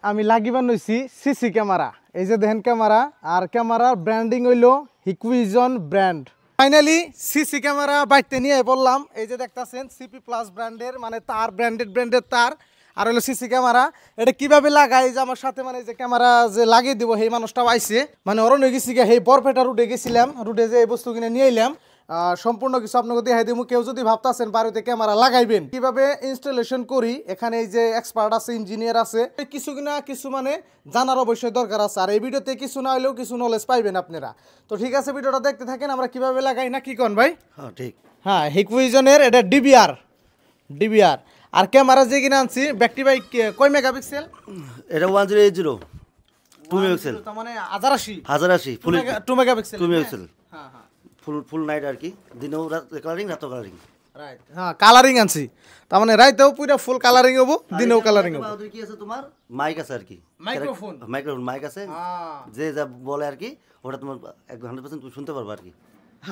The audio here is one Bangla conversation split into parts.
আমি লাগিবার নইছি সিসি ক্যামেরা। এই যে দেখেন ক্যামেরা, আর ক্যামেরার ব্র্যান্ডিং হইলো হিকুইজন ব্র্যান্ড। ফাইনালি সিসি ক্যামেরা বাইতে নিয়ে বললাম। এই যে দেখতেছেন সিপি প্লাস ব্র্যান্ডের, মানে তার ব্র্যান্ডের তার, আর হলো সিসি ক্যামেরা। এটা কিভাবে লাগাই, যে আমার সাথে মানে যে ক্যামেরা যে লাগিয়ে দিব সেই মানুষটাও আইছে, মানে অরণ্য গেছি গিয়ে সেই বরপেটা রুটে গেছিলাম, রুটে যে এই বস্তু কিনে নিয়ে এলাম। সম্পূর্ণ কিছু আপনাকে দেখাই দিব। কেউ যদি ভাবতেছেন বাড়িতে ক্যামেরা লাগাইবেন, কিভাবে ইনস্টলেশন করি, এখানে এই যে এক্সপার্ট আছে, ইঞ্জিনিয়ার আছে, কিছু কিনা কিছু মানে জানার অবশ্যই দরকার আছে। আর এই ভিডিওতে কিছু না হলেও কিছু নলেজ পাইবেন আপনারা। তো ঠিক আছে, ভিডিওটা দেখতে থাকেন আমরা কিভাবে লাগাই, না কি কোন ভাই? হ্যাঁ ঠিক। হ্যাঁ, হিকুইজনের এটা ডিবিআর। আর ক্যামেরা যে কিনে আনছি ব্যাকটি ভাই কয় মেগাপিক্সেল? এটা 1080 2 মেগাপিক্সেল, তার মানে 1080 ফুল 2 মেগাপিক্সেল। 2 মেগাপিক্সেল হ্যাঁ হ্যাঁ, ফুল নাইট আর কি, দিনেও কালারিং, রাতেও কালারিং। রাইট, হ্যাঁ কালারিং আনছি, তার মানে রাইতেও পুরো ফুল কালারিং হবো, দিনেও কালারিং হবো। কি আছে তোমার মাইক আছে আর কি, মাইক্রোফোন মাইক আছে, যে যা বলে আর কি ওটা তোমার 100% তুমি শুনতে পারবে আর কি।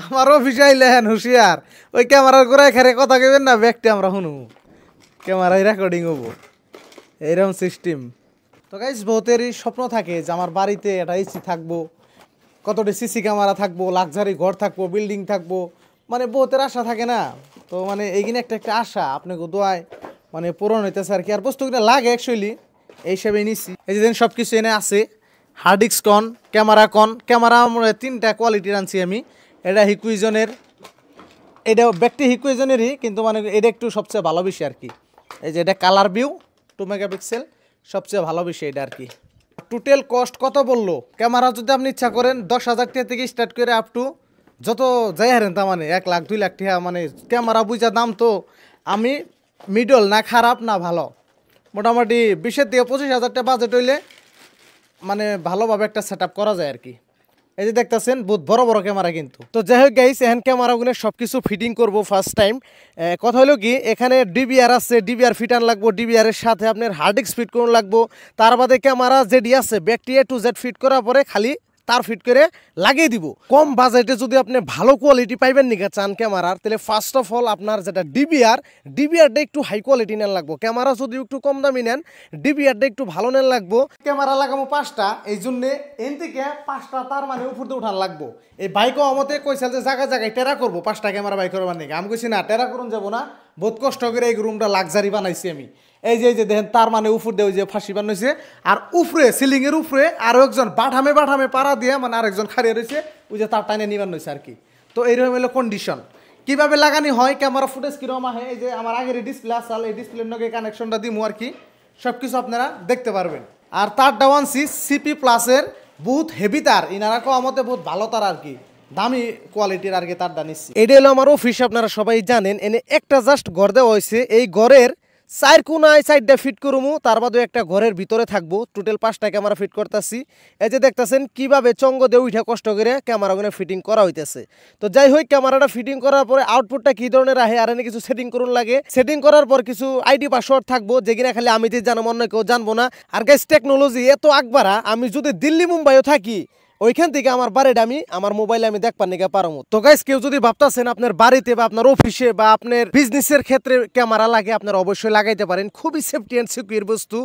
আমার অফিসে আইলেন হুঁশিয়ার, ওই ক্যামেরার গোড়ায় খেরে কথা কইবেন না, ব্যাগটি আমরা শুনু, ক্যামেরায় রেকর্ডিং হবো, এইরকম সিস্টেম। তো গাইস, বহুতেরই স্বপ্ন থাকে যে আমার বাড়িতে একটা এসি থাকবো, কতটি সিসি ক্যামেরা থাকবো, লাক্সারি ঘর থাকবো, বিল্ডিং থাকবো, মানে বহুতের আশা থাকে না। তো মানে এইখানে একটা আশা আপনাকে দোয়ায় মানে পূরণ হইতেছে আর কি। আর বস্তু কিনা লাগে অ্যাকচুয়ালি এই হিসাবে নিচ্ছি। এই যে সব কিছু এনে আছে, হার্ড ডিস্ক কন, ক্যামেরা আমরা 3টা কোয়ালিটির আনছি আমি। এটা হিকুইজনের, এটা ব্যক্তি হিকুইজনেরই, কিন্তু মানে এটা একটু সবচেয়ে ভালো বিষয় আর কি। এই যে এটা কালার ভিউ 2 মেগাপিক্সেল, সবচেয়ে ভালো বিষয় এটা আর কি। টোটাল কস্ট কত বললো? ক্যামেরা যদি আপনি ইচ্ছা করেন 10,000 টাকা থেকে স্টার্ট করে আপ টু যত যাই হারেন, তার মানে 1 লাখ 2 লাখ টাকা, মানে ক্যামেরা বুঝা দাম। তো আমি মিডল, না খারাপ না ভালো, মোটামুটি 20 থেকে 25,000 টাকা বাজেট হইলে মানে ভালোভাবে একটা সেট করা যায় আর কি। এই যে দেখতেছেন বহুত বড় বড় ক্যামেরা কিন্তু। তো যাই হোক গাইস, এখন ক্যামেরাগুলো সব কিছু ফিটিং করবো ফার্স্ট টাইম। কথা হলো কি, এখানে ডিবিআর আছে, ডিবিআর ফিটান লাগবো, ডিবিআরের সাথে আপনার হার্ড ডিস্ক ফিট করুন লাগবো। তার বাদে ক্যামেরা যেটি আছে ব্যাকটি A to Z ফিট করার পরে খালি তার ফিট করে লাগিয়ে দিব। কম বাজেটে যদি আপনি ভালো কোয়ালিটি পাইবেন নিকা চান ক্যামেরার, তাহলে ফার্স্ট অফ অল আপনার যেটা ডিবিআরটা একটু হাই কোয়ালিটি নেন লাগবো। ক্যামেরা যদি একটু কম দামি নেন, ডিবিআরটা একটু ভালো নেন লাগবো। ক্যামেরা লাগাবো 5টা, এই জন্যে এন থেকে 5টা তার মানে উপর দিয়ে উঠান লাগবো। এই বাইকও আমাদের কইসাল যে জায়গায় জায়গায় টেরা করবো 5টা ক্যামেরা বাইক করবার নাকি। আমি কইছি না, টেরা করুন যাবো না, বহুত কষ্ট করে এই রুমটা লাক্সারি বানাইছি আমি। এই যে দেখেন তার মানে উপর দিয়ে ওই যে ফাঁসি বানাইছে, আর উপরে সিলিংয়ের উপরে আরও একজন বাঠামে পাড়া দিয়ে মানে আরেকজন খাড়িয়ে রয়েছে, ওই যে তার টাইনে নিবান হয়েছে আর কি। তো এইরকম হলো কন্ডিশন। কীভাবে লাগানি হয়, ক্যামেরা ফুটেজ কীরকম আহে, এই যে আমার আগের ডিসপ্লে আসাল, এই ডিসপ্লের নগে কানেকশনটা দিমু আর কি, সব কিছু আপনারা দেখতে পারবেন। আর তারটা আনছি সিপি প্লাসের, বহুত হেভি তার, ইনারা আমাদের বহুত ভালো তার আর কি, দামি কোয়ালিটির আর কি তারটা নিচ্ছি। এটা হলো আমার অফিস, আপনারা সবাই জানেন। এনে একটা জাস্ট ঘর দেওয়া হয়েছে, এই ঘরের 4 কোনায় 4টা ফিট করবো, তার বাদে একটা ঘরের ভিতরে থাকবো। টোটাল 5টা ক্যামেরা ফিট করতেছি। এই যে দেখতেছেন কিভাবে চঙ্গ দিয়ে উঠে কষ্ট করে ক্যামেরাগুলো ফিটিং করা হইতেছে। তো যাই হোক, ক্যামেরাটা ফিটিং করার পরে আউটপুটটা কি ধরনের আহে আর এনে কিছু সেটিং করুন লাগে। সেটিং করার পর কিছু আইডি পাসওয়ার্ড থাকবো, যেখানে খালি আমি যে জানো, অন্য কেউ জানবো না। আর গাইস, টেকনোলজি এত আকবারা, আমি যদি দিল্লি মুম্বাইও থাকি, ওইখান থেকে আমার বাড়িটা আমি আমার মোবাইলে আমি দেখবার নিকে পারবো। তো গাইস, কেউ যদি ভাবতেছেন আপনার বাড়িতে বা আপনার অফিসে বা আপনার বিজনেসের ক্ষেত্রে ক্যামেরা লাগে, আপনারা অবশ্যই লাগাইতে পারেন। খুবই সেফটি অ্যান্ড সিকিউর বস্তু,